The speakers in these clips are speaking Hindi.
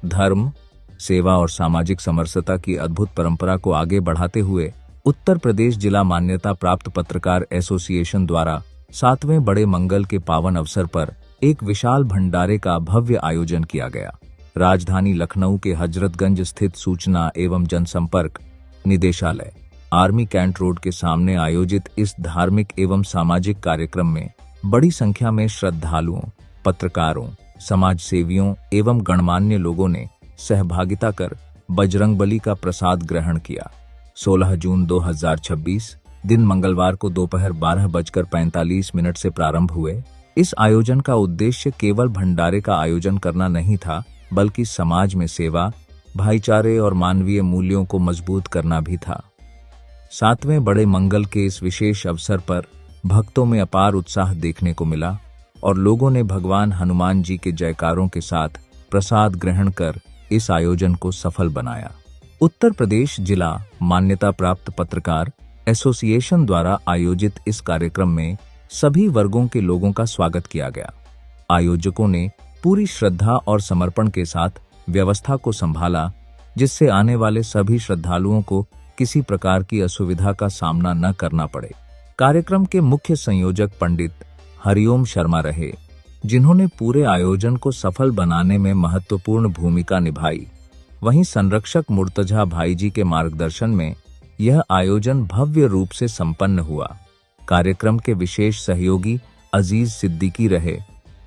धर्म, सेवा और सामाजिक समरसता की अद्भुत परंपरा को आगे बढ़ाते हुए उत्तर प्रदेश जिला मान्यता प्राप्त पत्रकार एसोसिएशन द्वारा 7वें बड़े मंगल के पावन अवसर पर एक विशाल भंडारे का भव्य आयोजन किया गया। राजधानी लखनऊ के हजरतगंज स्थित सूचना एवं जनसंपर्क निदेशालय आर्मी कैंट रोड के सामने आयोजित इस धार्मिक एवं सामाजिक कार्यक्रम में बड़ी संख्या में श्रद्धालुओं, पत्रकारों, समाज सेवियों एवं गणमान्य लोगों ने सहभागिता कर बजरंगबली का प्रसाद ग्रहण किया। 16 जून 2026 दिन मंगलवार को दोपहर 12:45 से प्रारंभ हुए इस आयोजन का उद्देश्य केवल भंडारे का आयोजन करना नहीं था, बल्कि समाज में सेवा, भाईचारे और मानवीय मूल्यों को मजबूत करना भी था। 7वें बड़े मंगल के इस विशेष अवसर पर भक्तों में अपार उत्साह देखने को मिला और लोगों ने भगवान हनुमान जी के जयकारों के साथ प्रसाद ग्रहण कर इस आयोजन को सफल बनाया। उत्तर प्रदेश जिला मान्यता प्राप्त पत्रकार एसोसिएशन द्वारा आयोजित इस कार्यक्रम में सभी वर्गों के लोगों का स्वागत किया गया। आयोजकों ने पूरी श्रद्धा और समर्पण के साथ व्यवस्था को संभाला, जिससे आने वाले सभी श्रद्धालुओं को किसी प्रकार की असुविधा का सामना न करना पड़े। कार्यक्रम के मुख्य संयोजक पंडित हरिओम शर्मा रहे, जिन्होंने पूरे आयोजन को सफल बनाने में महत्वपूर्ण भूमिका निभाई। वहीं संरक्षक मुर्तजा भाई जी के मार्गदर्शन में यह आयोजन भव्य रूप से संपन्न हुआ। कार्यक्रम के विशेष सहयोगी अजीज सिद्दीकी रहे,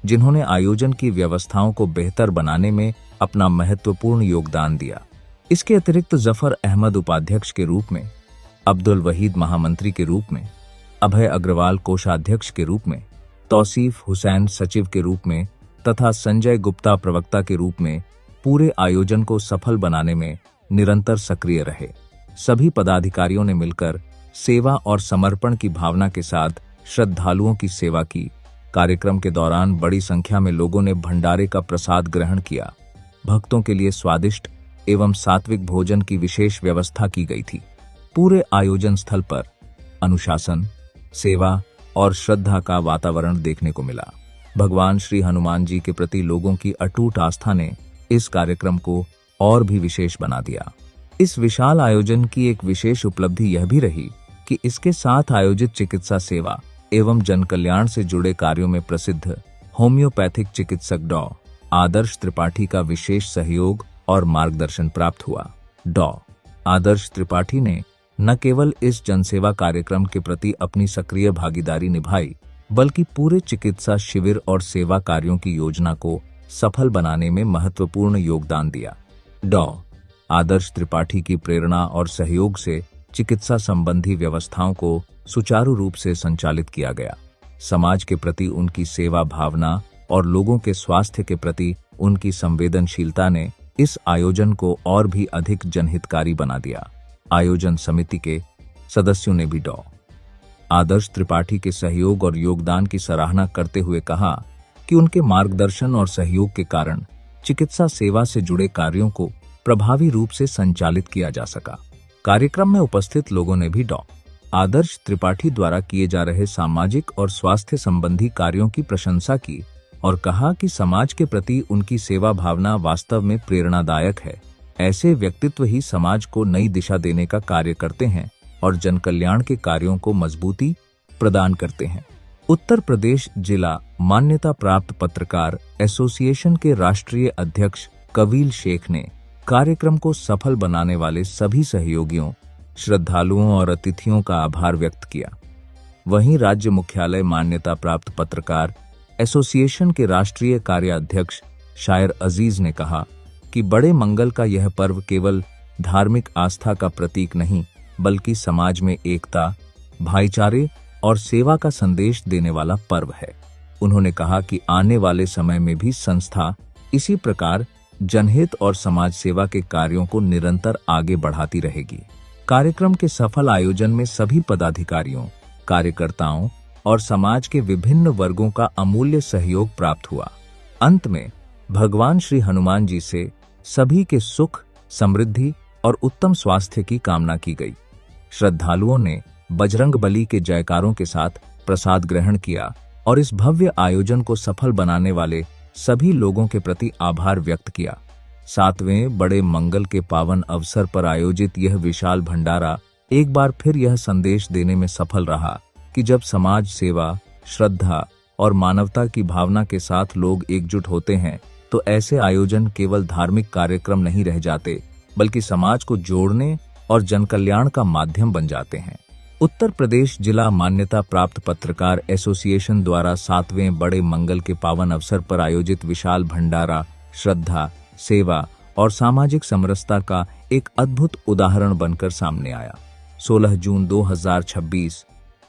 जिन्होंने आयोजन की व्यवस्थाओं को बेहतर बनाने में अपना महत्वपूर्ण योगदान दिया। इसके अतिरिक्त जफर अहमद उपाध्यक्ष के रूप में, अब्दुल वहीद महामंत्री के रूप में, अभय अग्रवाल कोषाध्यक्ष के रूप में, तौसीफ हुसैन सचिव के रूप में तथा संजय गुप्ता प्रवक्ता के रूप में पूरे आयोजन को सफल बनाने में निरंतर सक्रिय रहे। सभी पदाधिकारियों ने मिलकर सेवा और समर्पण की भावना के साथ श्रद्धालुओं की सेवा की। कार्यक्रम के दौरान बड़ी संख्या में लोगों ने भंडारे का प्रसाद ग्रहण किया। भक्तों के लिए स्वादिष्ट एवं सात्विक भोजन की विशेष व्यवस्था की गई थी। पूरे आयोजन स्थल पर अनुशासन, सेवा और श्रद्धा का वातावरण देखने को मिला। भगवान श्री हनुमान जी के प्रति लोगों की अटूट आस्था ने इस कार्यक्रम को और भी विशेष बना दिया। इस विशाल आयोजन की एक विशेष उपलब्धि यह भी रही कि इसके साथ आयोजित चिकित्सा सेवा एवं जन कल्याण से जुड़े कार्यों में प्रसिद्ध होम्योपैथिक चिकित्सक डॉ. आदर्श त्रिपाठी का विशेष सहयोग और मार्गदर्शन प्राप्त हुआ। डॉ. आदर्श त्रिपाठी ने न केवल इस जनसेवा कार्यक्रम के प्रति अपनी सक्रिय भागीदारी निभाई, बल्कि पूरे चिकित्सा शिविर और सेवा कार्यों की योजना को सफल बनाने में महत्वपूर्ण योगदान दिया। डॉ. आदर्श त्रिपाठी की प्रेरणा और सहयोग से चिकित्सा संबंधी व्यवस्थाओं को सुचारू रूप से संचालित किया गया। समाज के प्रति उनकी सेवा भावना और लोगों के स्वास्थ्य के प्रति उनकी संवेदनशीलता ने इस आयोजन को और भी अधिक जनहितकारी बना दिया। आयोजन समिति के सदस्यों ने भी डॉ. आदर्श त्रिपाठी के सहयोग और योगदान की सराहना करते हुए कहा कि उनके मार्गदर्शन और सहयोग के कारण चिकित्सा सेवा से जुड़े कार्यों को प्रभावी रूप से संचालित किया जा सका। कार्यक्रम में उपस्थित लोगों ने भी डॉ. आदर्श त्रिपाठी द्वारा किए जा रहे सामाजिक और स्वास्थ्य संबंधी कार्यों की प्रशंसा की और कहा कि समाज के प्रति उनकी सेवा भावना वास्तव में प्रेरणादायक है। ऐसे व्यक्तित्व ही समाज को नई दिशा देने का कार्य करते हैं और जन कल्याण के कार्यों को मजबूती प्रदान करते हैं। उत्तर प्रदेश जिला मान्यता प्राप्त पत्रकार एसोसिएशन के राष्ट्रीय अध्यक्ष कवील शेख ने कार्यक्रम को सफल बनाने वाले सभी सहयोगियों, श्रद्धालुओं और अतिथियों का आभार व्यक्त किया। वहीं राज्य मुख्यालय मान्यता प्राप्त पत्रकार एसोसिएशन के राष्ट्रीय कार्याध्यक्ष शायर अजीज ने कहा कि बड़े मंगल का यह पर्व केवल धार्मिक आस्था का प्रतीक नहीं, बल्कि समाज में एकता, भाईचारे और सेवा का संदेश देने वाला पर्व है। उन्होंने कहा कि आने वाले समय में भी संस्था इसी प्रकार जनहित और समाज सेवा के कार्यों को निरंतर आगे बढ़ाती रहेगी। कार्यक्रम के सफल आयोजन में सभी पदाधिकारियों, कार्यकर्ताओं और समाज के विभिन्न वर्गों का अमूल्य सहयोग प्राप्त हुआ। अंत में भगवान श्री हनुमान जी से सभी के सुख, समृद्धि और उत्तम स्वास्थ्य की कामना की गई। श्रद्धालुओं ने बजरंगबली के जयकारों के साथ प्रसाद ग्रहण किया और इस भव्य आयोजन को सफल बनाने वाले सभी लोगों के प्रति आभार व्यक्त किया। सातवें बड़े मंगल के पावन अवसर पर आयोजित यह विशाल भंडारा एक बार फिर यह संदेश देने में सफल रहा कि जब समाज सेवा, श्रद्धा और मानवता की भावना के साथ लोग एकजुट होते हैं तो ऐसे आयोजन केवल धार्मिक कार्यक्रम नहीं रह जाते, बल्कि समाज को जोड़ने और जनकल्याण का माध्यम बन जाते हैं। उत्तर प्रदेश जिला मान्यता प्राप्त पत्रकार एसोसिएशन द्वारा सातवें बड़े मंगल के पावन अवसर पर आयोजित विशाल भंडारा श्रद्धा, सेवा और सामाजिक समरसता का एक अद्भुत उदाहरण बनकर सामने आया। 16 जून 2026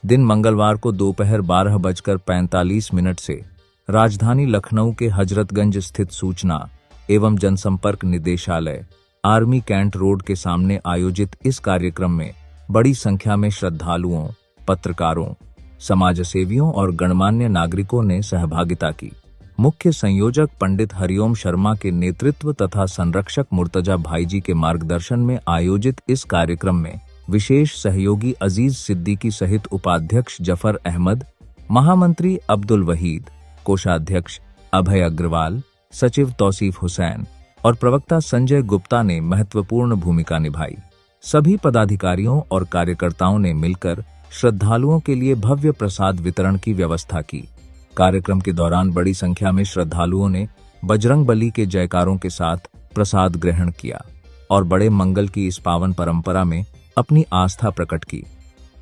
दिन मंगलवार को दोपहर 12:45 से राजधानी लखनऊ के हजरतगंज स्थित सूचना एवं जनसंपर्क निदेशालय, आर्मी कैंट रोड के सामने आयोजित इस कार्यक्रम में बड़ी संख्या में श्रद्धालुओं, पत्रकारों, समाजसेवियों और गणमान्य नागरिकों ने सहभागिता की। मुख्य संयोजक पंडित हरिओम शर्मा के नेतृत्व तथा संरक्षक मुर्तजा भाईजी के मार्गदर्शन में आयोजित इस कार्यक्रम में विशेष सहयोगी अजीज सिद्दीकी सहित उपाध्यक्ष जफर अहमद, महामंत्री अब्दुल वहीद, कोषाध्यक्ष अभय अग्रवाल, सचिव तौसीफ हुसैन और प्रवक्ता संजय गुप्ता ने महत्वपूर्ण भूमिका निभाई। सभी पदाधिकारियों और कार्यकर्ताओं ने मिलकर श्रद्धालुओं के लिए भव्य प्रसाद वितरण की व्यवस्था की। कार्यक्रम के दौरान बड़ी संख्या में श्रद्धालुओं ने बजरंगबली के जयकारों के साथ प्रसाद ग्रहण किया और बड़े मंगल की इस पावन परंपरा में अपनी आस्था प्रकट की।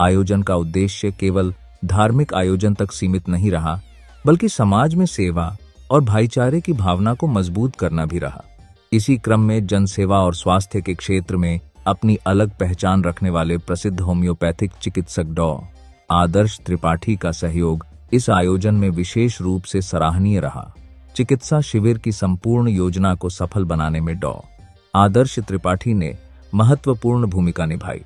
आयोजन का उद्देश्य केवल धार्मिक आयोजन तक सीमित नहीं रहा, बल्कि समाज में सेवा और भाईचारे की भावना को मजबूत करना भी रहा। इसी क्रम में जनसेवा और स्वास्थ्य के क्षेत्र में अपनी अलग पहचान रखने वाले प्रसिद्ध होम्योपैथिक चिकित्सक डॉ. आदर्श त्रिपाठी का सहयोग इस आयोजन में विशेष रूप से सराहनीय रहा। चिकित्सा शिविर की संपूर्ण योजना को सफल बनाने में डॉ. आदर्श त्रिपाठी ने महत्वपूर्ण भूमिका निभाई।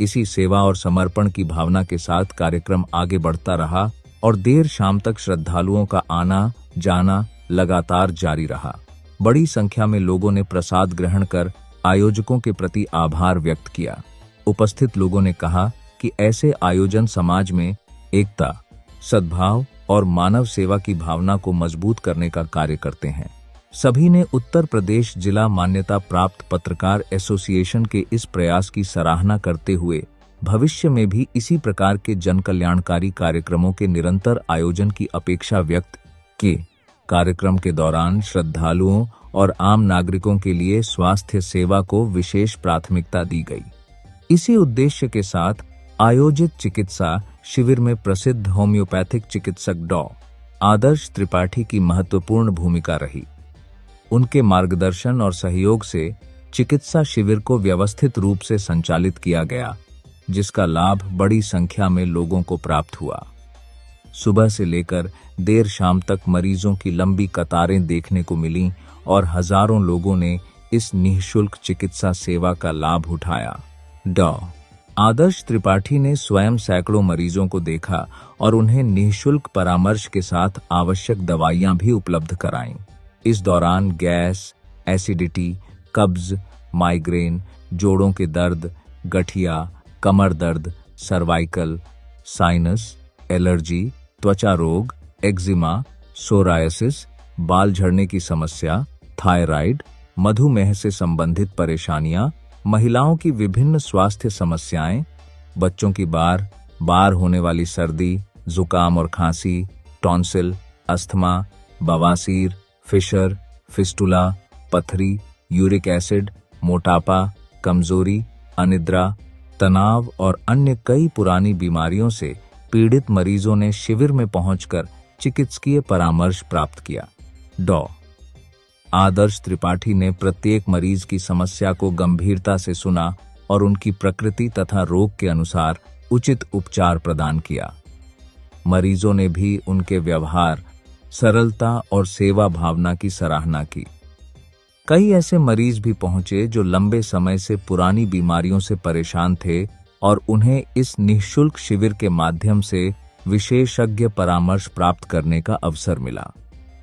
इसी सेवा और समर्पण की भावना के साथ कार्यक्रम आगे बढ़ता रहा और देर शाम तक श्रद्धालुओं का आना जाना लगातार जारी रहा। बड़ी संख्या में लोगों ने प्रसाद ग्रहण कर आयोजकों के प्रति आभार व्यक्त किया। उपस्थित लोगों ने कहा कि ऐसे आयोजन समाज में एकता, सद्भाव और मानव सेवा की भावना को मजबूत करने का कार्य करते हैं। सभी ने उत्तर प्रदेश जिला मान्यता प्राप्त पत्रकार एसोसिएशन के इस प्रयास की सराहना करते हुए भविष्य में भी इसी प्रकार के जन कल्याणकारी कार्यक्रमों के निरंतर आयोजन की अपेक्षा व्यक्त की। कार्यक्रम के दौरान श्रद्धालुओं और आम नागरिकों के लिए स्वास्थ्य सेवा को विशेष प्राथमिकता दी गई। इसी उद्देश्य के साथ आयोजित चिकित्सा शिविर में प्रसिद्ध होम्योपैथिक चिकित्सक डॉ. आदर्श त्रिपाठी की महत्वपूर्ण भूमिका रही। उनके मार्गदर्शन और सहयोग से चिकित्सा शिविर को व्यवस्थित रूप से संचालित किया गया, जिसका लाभ बड़ी संख्या में लोगों को प्राप्त हुआ। सुबह से लेकर देर शाम तक मरीजों की लंबी कतारें देखने को मिलीं और हजारों लोगों ने इस निःशुल्क चिकित्सा सेवा का लाभ उठाया। डॉ. आदर्श त्रिपाठी ने स्वयं सैकड़ों मरीजों को देखा और उन्हें निःशुल्क परामर्श के साथ आवश्यक दवाइयां भी उपलब्ध कराईं। इस दौरान गैस, एसिडिटी, कब्ज, माइग्रेन, जोड़ों के दर्द, गठिया, कमर दर्द, सर्वाइकल, साइनस, एलर्जी, त्वचा रोग, एक्जिमा, सोरायसिस, बाल झड़ने की समस्या, थायराइड, मधुमेह से संबंधित परेशानियां, महिलाओं की विभिन्न स्वास्थ्य समस्याएं, बच्चों की बार होने वाली सर्दी, जुकाम और खांसी, टॉन्सिल, अस्थमा, बवासीर, फिशर, फिस्टुला, पथरी, यूरिक एसिड, मोटापा, कमजोरी, अनिद्रा, तनाव और अन्य कई पुरानी बीमारियों से पीड़ित मरीजों ने शिविर में पहुंचकर चिकित्सकीय परामर्श प्राप्त किया। डॉ. आदर्श त्रिपाठी ने प्रत्येक मरीज की समस्या को गंभीरता से सुना और उनकी प्रकृति तथा रोग के अनुसार उचित उपचार प्रदान किया। मरीजों ने भी उनके व्यवहार, सरलता और सेवा भावना की सराहना की। कई ऐसे मरीज भी पहुंचे जो लंबे समय से पुरानी बीमारियों से परेशान थे और उन्हें इस निःशुल्क शिविर के माध्यम से विशेषज्ञ परामर्श प्राप्त करने का अवसर मिला।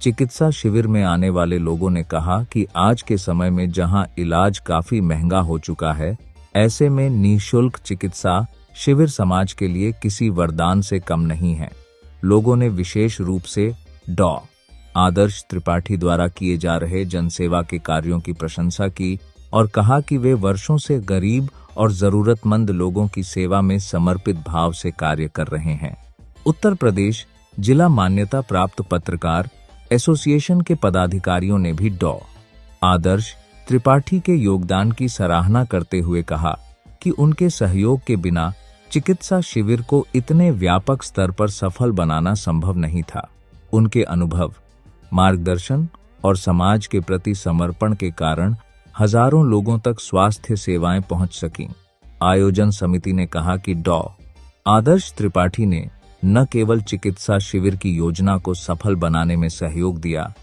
चिकित्सा शिविर में आने वाले लोगों ने कहा कि आज के समय में जहां इलाज काफी महंगा हो चुका है, ऐसे में निःशुल्क चिकित्सा शिविर समाज के लिए किसी वरदान से कम नहीं है। लोगों ने विशेष रूप से डॉ. आदर्श त्रिपाठी द्वारा किए जा रहे जनसेवा के कार्यों की प्रशंसा की और कहा कि वे वर्षों से गरीब और जरूरतमंद लोगों की सेवा में समर्पित भाव से कार्य कर रहे हैं। उत्तर प्रदेश जिला मान्यता प्राप्त पत्रकार एसोसिएशन के पदाधिकारियों ने भी डॉ. आदर्श त्रिपाठी के योगदान की सराहना करते हुए कहा कि उनके सहयोग के बिना चिकित्सा शिविर को इतने व्यापक स्तर पर सफल बनाना संभव नहीं था। उनके अनुभव, मार्गदर्शन और समाज के प्रति समर्पण के कारण हजारों लोगों तक स्वास्थ्य सेवाएं पहुंच सकीं। आयोजन समिति ने कहा कि डॉ. आदर्श त्रिपाठी ने न केवल चिकित्सा शिविर की योजना को सफल बनाने में सहयोग दिया,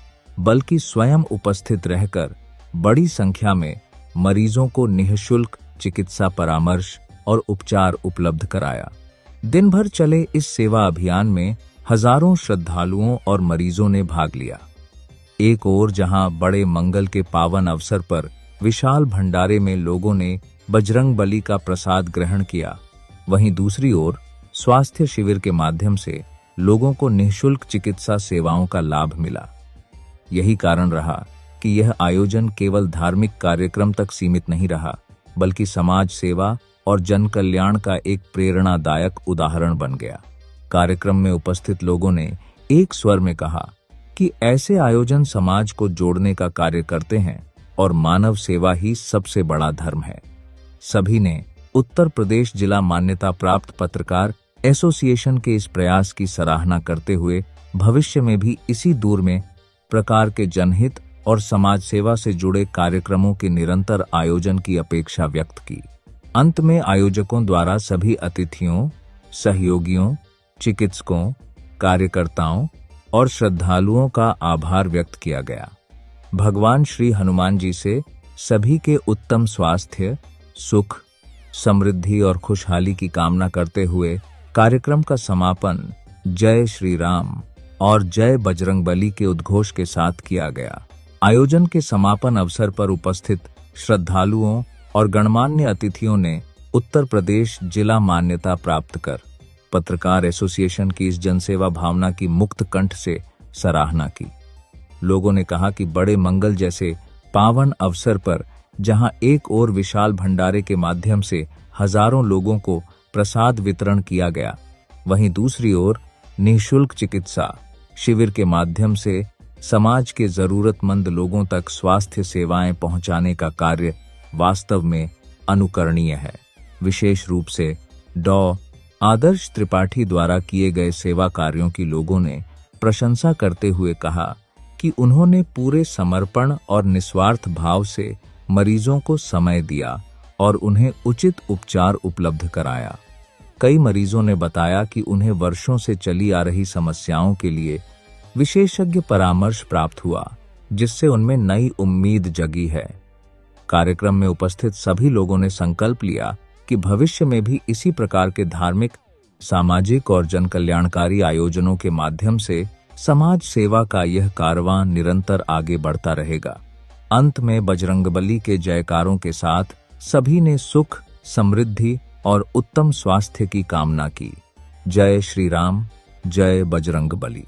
बल्कि स्वयं उपस्थित रहकर बड़ी संख्या में मरीजों को निःशुल्क चिकित्सा परामर्श और उपचार उपलब्ध कराया। दिन भर चले इस सेवा अभियान में हजारों श्रद्धालुओं और मरीजों ने भाग लिया। एक ओर जहां बड़े मंगल के पावन अवसर पर विशाल भंडारे में लोगों ने बजरंगबली का प्रसाद ग्रहण किया, वहीं दूसरी ओर स्वास्थ्य शिविर के माध्यम से लोगों को निःशुल्क चिकित्सा सेवाओं का लाभ मिला। यही कारण रहा कि यह आयोजन केवल धार्मिक कार्यक्रम तक सीमित नहीं रहा, बल्कि समाज सेवा और जन कल्याण का एक प्रेरणादायक उदाहरण बन गया। कार्यक्रम में उपस्थित लोगों ने एक स्वर में कहा कि ऐसे आयोजन समाज को जोड़ने का कार्य करते हैं और मानव सेवा ही सबसे बड़ा धर्म है। सभी ने उत्तर प्रदेश जिला मान्यता प्राप्त पत्रकार एसोसिएशन के इस प्रयास की सराहना करते हुए भविष्य में भी इसी दूर में प्रकार के जनहित और समाज सेवा से जुड़े कार्यक्रमों के निरंतर आयोजन की अपेक्षा व्यक्त की। अंत में आयोजकों द्वारा सभी अतिथियों, सहयोगियों, चिकित्सकों, कार्यकर्ताओं और श्रद्धालुओं का आभार व्यक्त किया गया। भगवान श्री हनुमान जी से सभी के उत्तम स्वास्थ्य, सुख, समृद्धि और खुशहाली की कामना करते हुए कार्यक्रम का समापन जय श्री राम और जय बजरंगबली के उद्घोष के साथ किया गया। आयोजन के समापन अवसर पर उपस्थित श्रद्धालुओं और गणमान्य अतिथियों ने उत्तर प्रदेश जिला मान्यता प्राप्त कर पत्रकार एसोसिएशन की इस जनसेवा भावना की मुक्त कंठ से सराहना की। लोगों ने कहा कि बड़े मंगल जैसे पावन अवसर पर जहां एक ओर विशाल भंडारे के माध्यम से हजारों लोगों को प्रसाद वितरण किया गया, वहीं दूसरी ओर निःशुल्क चिकित्सा शिविर के माध्यम से समाज के जरूरतमंद लोगों तक स्वास्थ्य सेवाएं पहुंचाने का कार्य वास्तव में अनुकरणीय है। विशेष रूप से डॉ. आदर्श त्रिपाठी द्वारा किए गए सेवा कार्यों की लोगों ने प्रशंसा करते हुए कहा कि उन्होंने पूरे समर्पण और निस्वार्थ भाव से मरीजों को समय दिया और उन्हें उचित उपचार उपलब्ध कराया। कई मरीजों ने बताया कि उन्हें वर्षों से चली आ रही समस्याओं के लिए विशेषज्ञ परामर्श प्राप्त हुआ, जिससे उनमें नई उम्मीद जगी है। कार्यक्रम में उपस्थित सभी लोगों ने संकल्प लिया कि भविष्य में भी इसी प्रकार के धार्मिक, सामाजिक और जनकल्याणकारी आयोजनों के माध्यम से समाज सेवा का यह कारवां निरंतर आगे बढ़ता रहेगा। अंत में बजरंगबली के जयकारों के साथ सभी ने सुख, समृद्धि और उत्तम स्वास्थ्य की कामना की। जय श्री राम, जय बजरंगबली।